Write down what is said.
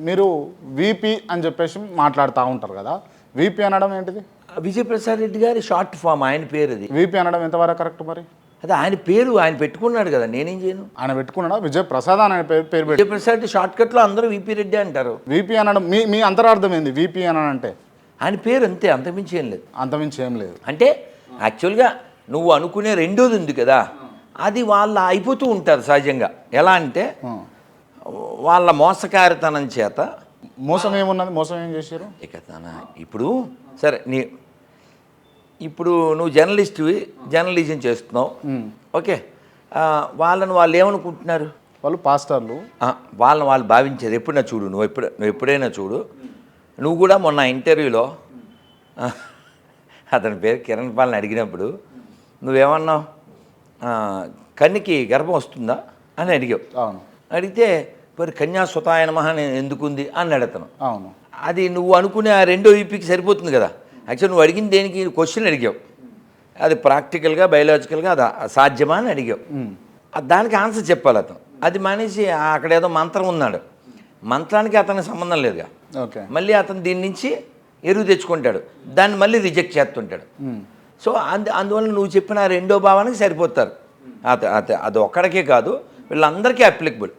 మీరు వీపీ అని చెప్పేసి మాట్లాడుతూ ఉంటారు కదా, వీపీ అనడం ఏంటిది? విజయప్రసాద్ రెడ్డి గారి షార్ట్ ఫామ్, ఆయన పేరు అది. వీపీ అనడం ఎంతవరకు కరెక్ట్ మరి? అదే ఆయన పేరు ఆయన పెట్టుకున్నాడు కదా, నేనేం చేయను. ఆయన పెట్టుకున్నాడా? విజయప్రసాద్ అని పేరు పెట్టి విజయప్రసాద్ షార్ట్ కట్లో అందరూ వీపీ రెడ్డి అంటారు. వీపీ అనడం మీ అంతరార్థం ఏంది? వీపీ అని అంటే ఆయన పేరు అంతే, అంతకుమించి ఏం లేదు. అంతమించి ఏం లేదు. అంటే యాక్చువల్గా నువ్వు అనుకునే రెండోది ఉంది కదా, అది వాళ్ళ అయిపోతూ ఉంటారు సహజంగా. ఎలా అంటే వాళ్ళ మోసకారితనం చేత. మోసం ఏమున్నది? మోసం ఏం చేశారు? ఇక ఇప్పుడు సరే ఇప్పుడు నువ్వు జర్నలిస్ట్వి, జర్నలిజం చేస్తున్నావు, ఓకే. వాళ్ళు ఏమనుకుంటున్నారు? వాళ్ళు పాస్టర్లు. వాళ్ళు భావించేది ఎప్పుడైనా చూడు, నువ్వు ఎప్పుడైనా చూడు. నువ్వు కూడా మొన్న ఇంటర్వ్యూలో అతని పేరు కిరణ్ పాల్ని అడిగినప్పుడు నువ్వేమన్నావు? కన్యకి గర్భం వస్తుందా అని అడిగావు. అవును. అడిగితే మరి కన్యాసుతాయ నమః ఎందుకుంది అని అడుగుతాను. అవును. అది నువ్వు అనుకునే ఆ రెండో ఈపీకి సరిపోతుంది కదా. యాక్చువల్ నువ్వు అడిగిన దేనికి క్వశ్చన్ అడిగావు, అది ప్రాక్టికల్గా బయలాజికల్గా అది సాధ్యమా అని అడిగావు. దానికి ఆన్సర్ చెప్పాలి అతను. అది మానేసి అక్కడ ఏదో మంత్రం ఉన్నాడు, మంత్రానికి అతనికి సంబంధం లేదుగా. ఓకే. మళ్ళీ అతను దీని నుంచి ఎరువు తెచ్చుకుంటాడు, దాన్ని మళ్ళీ రిజెక్ట్ చేస్తుంటాడు. సో అందువల్ల నువ్వు చెప్పిన రెండో భావానికి సరిపోతారు. అది ఒక్కడికే కాదు, వీళ్ళందరికీ అప్లికబుల్.